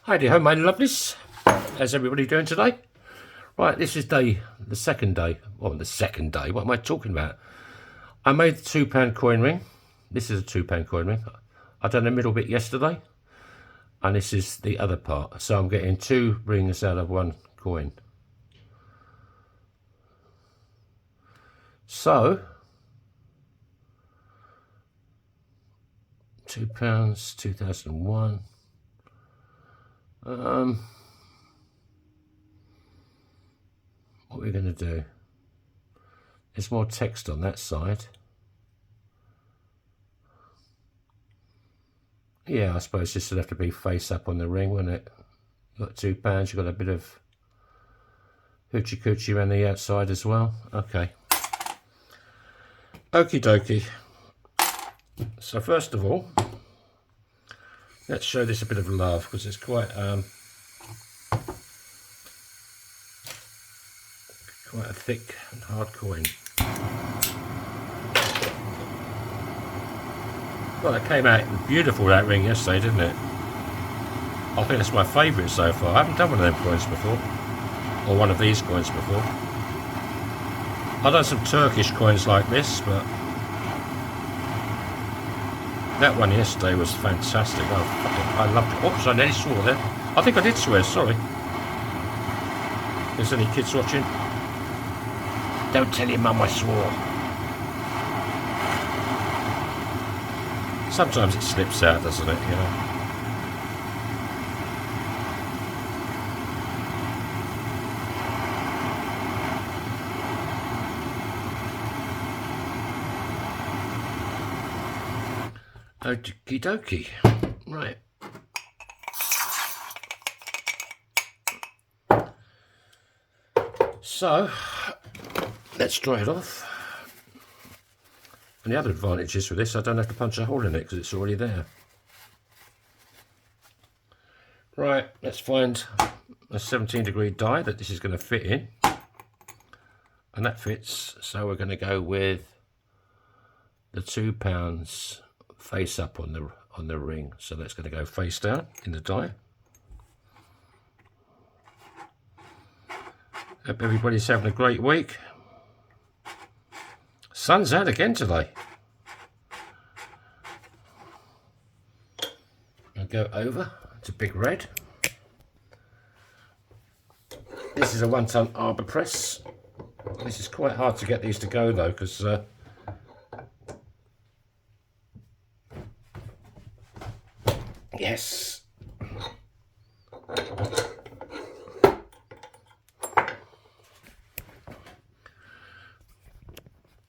Hi dear, my lovelies. How's everybody doing today? Right, this is the second day. Well, the second day. What am I talking about? I made the £2 coin ring. This is a £2 coin ring. I done the middle bit yesterday, and this is the other part. So I'm getting 2 rings out of 1 coin. So £2, 2001. What are we going to do? There's more text on that side. Yeah, I suppose this would have to be face up on the ring, wouldn't it? You've got £2, you've got a bit of hoochie coochie around the outside as well. Okay. Okie dokie. So first of all, let's show this a bit of love, because it's quite a thick and hard coin. Well, it came out beautiful, that ring, yesterday, didn't it? I think it's my favourite so far. I haven't done one of them coins before, or one of these coins before. I've done some Turkish coins like this, but that one yesterday was fantastic. Oh, I loved it. Oops, I nearly swore there. I think I did swear, sorry. There's any kids watching? Don't tell your mum I swore. Sometimes it slips out, doesn't it, you know? Okie dokie. Right. So, let's dry it off. And the other advantage is with this, I don't have to punch a hole in it because it's already there. Right, let's find a 17-degree die that this is going to fit in. And that fits, so we're going to go with the £2 face up on the ring. So that's going to go face down in the die. Hope everybody's having a great week. Sun's out again today. I'll go over to Big Red. This is a 1-ton arbor press. This is quite hard to get these to go though, because yes.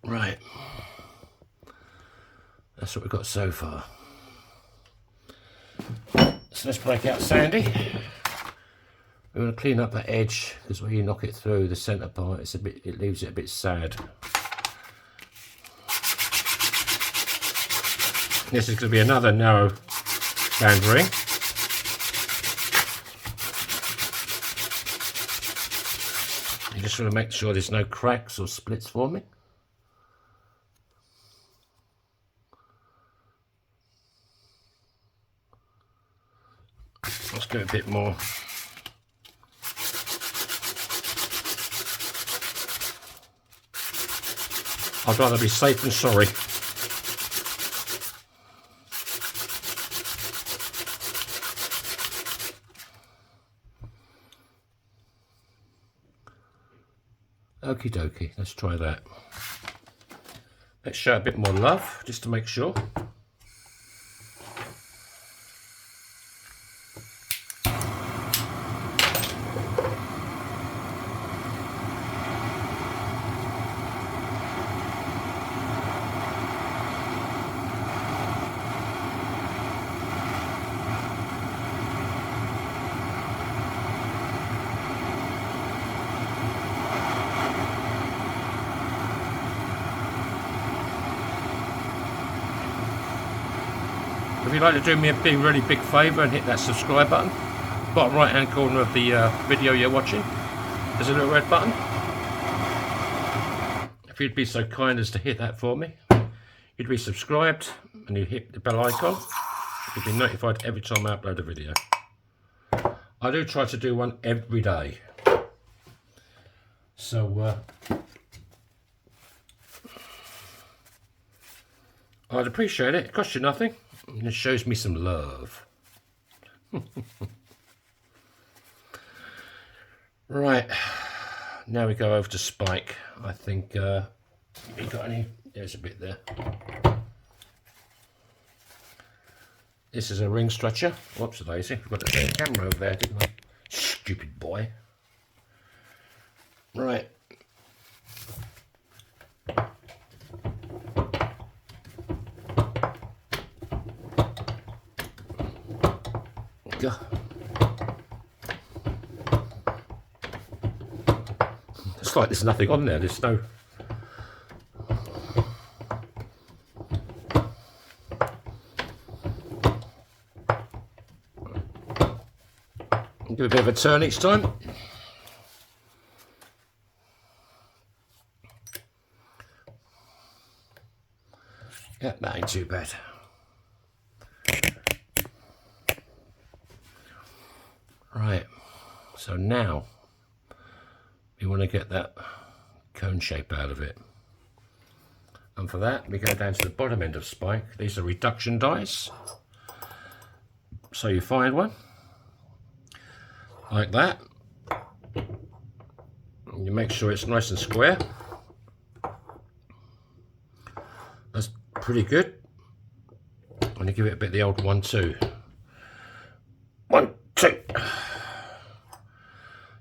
Right. That's what we've got so far. So let's break out Sandy. We're going to clean up that edge, because when you knock it through the centre part, it leaves it a bit sad. This is going to be another narrow band ring. You just want to make sure there's no cracks or splits forming. Let's go a bit more. I'd rather be safe than sorry. Okie dokie, let's try that. Let's show a bit more love, just to make sure. If you'd like to do me a really big favour and hit that subscribe button, bottom right hand corner of the video you're watching, there's a little red button. If you'd be so kind as to hit that for me, you'd be subscribed and you hit the bell icon, you'll be notified every time I upload a video. I do try to do one every day. So I'd appreciate it. It costs you nothing. And it shows me some love. Right. Now we go over to Spike. I think you got any? There's a bit there. This is a ring stretcher. Whoops, daisy. Forgot to put the camera over there, didn't I? Stupid boy. Right. Go. It's like there's nothing on there. There's no. Give a bit of a turn each time. Yeah, that ain't too bad. Right, so now we want to get that cone shape out of it. And for that, we go down to the bottom end of Spike. These are reduction dies. So you find one like that. And you make sure it's nice and square. That's pretty good. And you give it a bit of the old 1-2. 1, 2.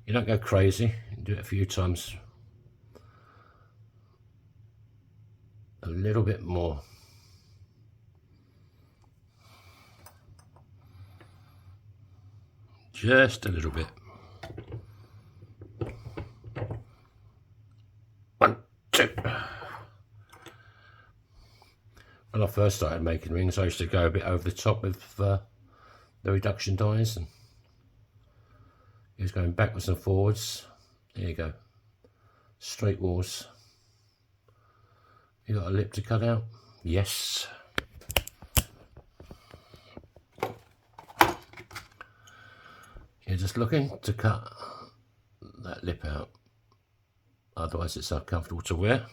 You don't go crazy. You can do it a few times. A little bit more. Just a little bit. 1, 2. When I first started making rings, I used to go a bit over the top with the reduction dies, and it was going backwards and forwards. There you go. Straight walls. You got a lip to cut out? Yes. You're just looking to cut that lip out, otherwise it's uncomfortable to wear.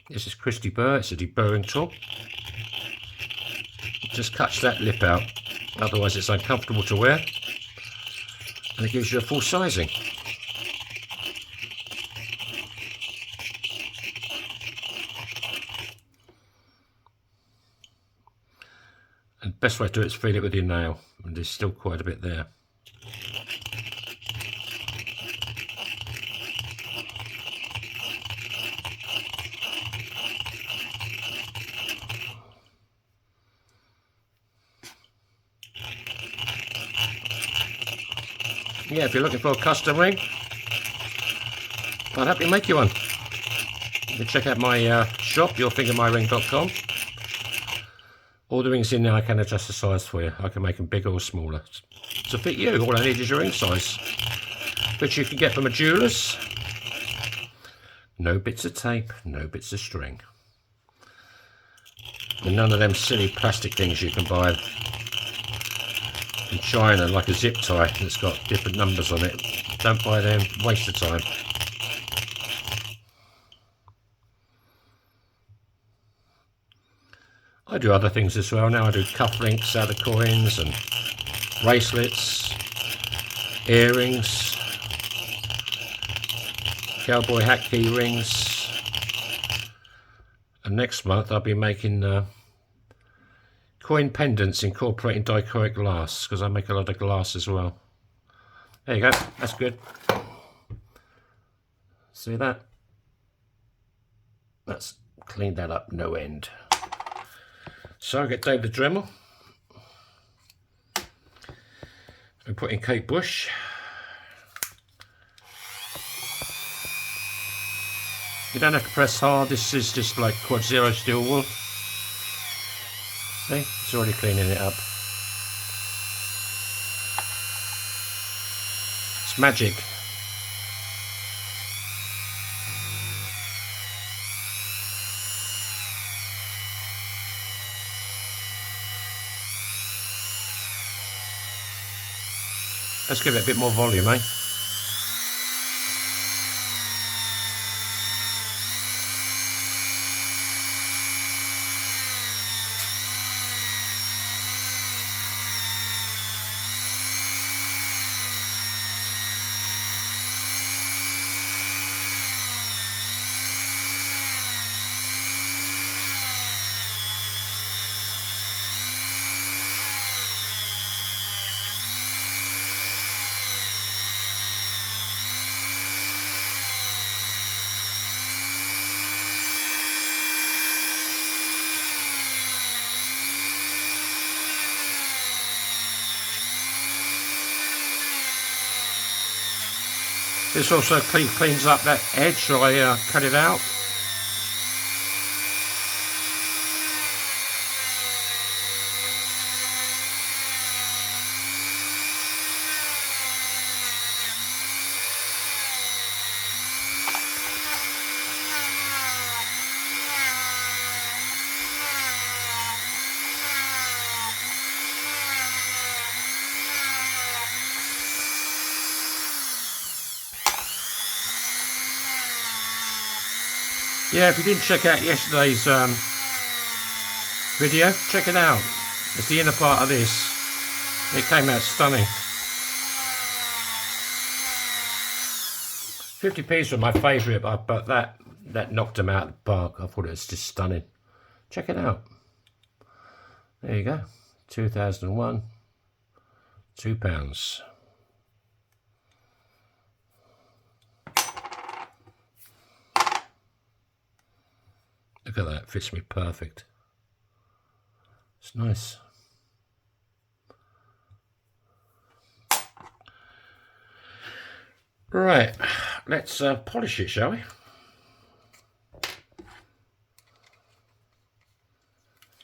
This is Christy Burr, it's a deburring tool. Just cuts that lip out, otherwise it's uncomfortable to wear, and it gives you a full sizing. And best way to do it is feel it with your nail, and there's still quite a bit there. Yeah, if you're looking for a custom ring, I'd happily make you one. You can check out my shop, yourfingermyring.com. All the rings in there I can adjust the size for you. I can make them bigger or smaller to fit you. All I need is your ring size, which you can get from a jeweller's. No bits of tape, no bits of string, and none of them silly plastic things you can buy in China, like a zip tie that's got different numbers on it. Don't buy them, waste of time. I do other things as well now. I do cufflinks out of coins and bracelets, earrings, cowboy hat key rings, and next month I'll be making coin pendants incorporating dichroic glass, because I make a lot of glass as well. There you go, that's good. See that? That's cleaned that up no end. So I get Dave the Dremel. We put in Kate Bush. You don't have to press hard, this is just like quad zero steel wool. See, it's already cleaning it up. It's magic. Let's give it a bit more volume, eh? This also cleans up that edge, so I cut it out. Yeah, if you didn't check out yesterday's video, check it out. It's the inner part of this. It came out stunning. 50p's were my favourite, but that knocked them out of the park. I thought it was just stunning. Check it out. There you go. 2001. £2. Look at that, fits me perfect. It's nice. Right, let's polish it, shall we?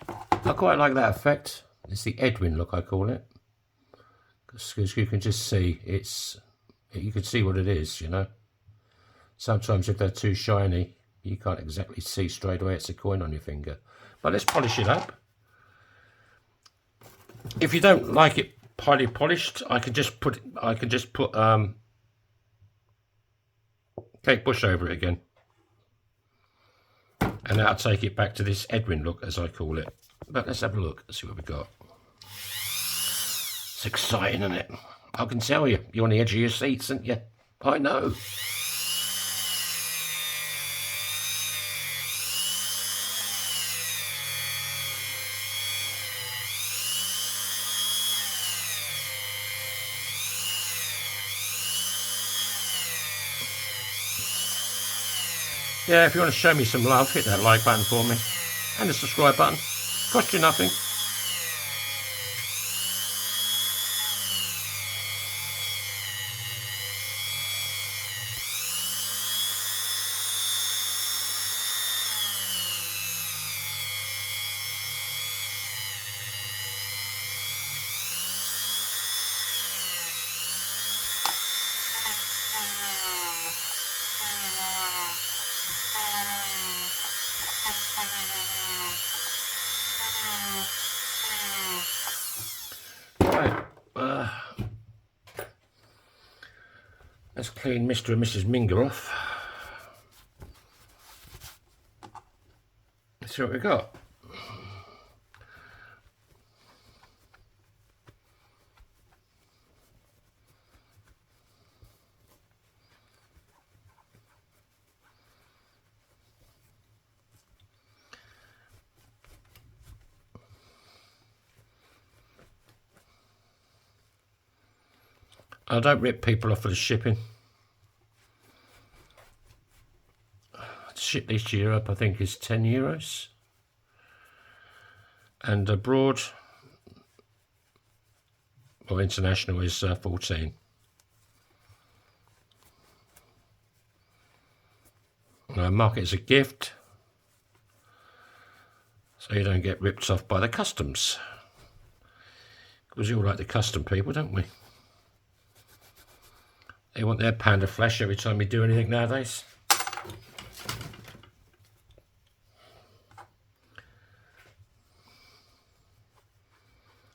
I quite like that effect. It's the Edwin look, I call it. Because you can just see, you can see what it is, you know. Sometimes if they're too shiny, you can't exactly see straight away it's a coin on your finger. But let's polish it up. If you don't like it highly polished, I can just put Kate Bush over it again. And that'll take it back to this Edwin look, as I call it. But let's have a look, see what we've got. It's exciting, isn't it? I can tell you, you're on the edge of your seats, aren't you? I know. Yeah, if you want to show me some love, hit that like button for me. And the subscribe button. Cost you nothing. Right, let's clean Mr. and Mrs. Minger off. Let's see what we've got. I don't rip people off for the shipping. To ship these to Europe, I think, is €10. And abroad, or international, is 14. I mark it as a gift, so you don't get ripped off by the customs. Because we all like the custom people, don't we? They want their pound of flesh every time we do anything nowadays.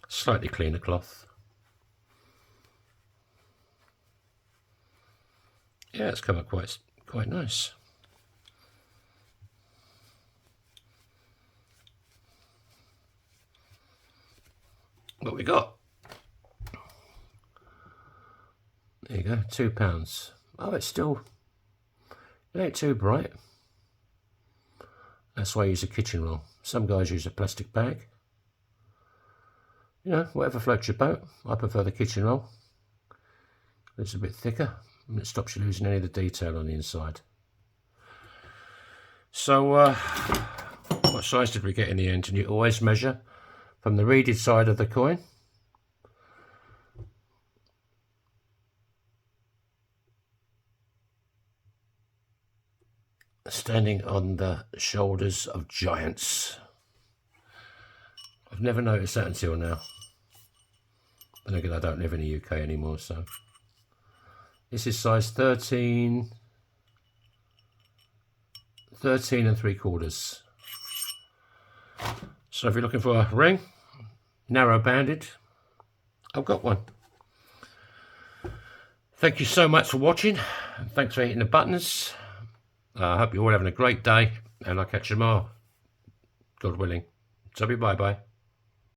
Slightly cleaner cloth. Yeah, it's come up quite nice. What we got? There you go, £2. Oh, it ain't too bright. That's why I use a kitchen roll. Some guys use a plastic bag. You know, whatever floats your boat. I prefer the kitchen roll. It's a bit thicker and it stops you losing any of the detail on the inside. So, what size did we get in the end? And you always measure from the reeded side of the coin. Standing on the shoulders of giants. I've never noticed that until now. Then again, I don't live in the UK anymore, so. This is size 13 and 3/4. So if you're looking for a ring, narrow banded, I've got one. Thank you so much for watching. Thanks for hitting the buttons. I hope you're all having a great day, and I'll catch you tomorrow, God willing. So bye-bye.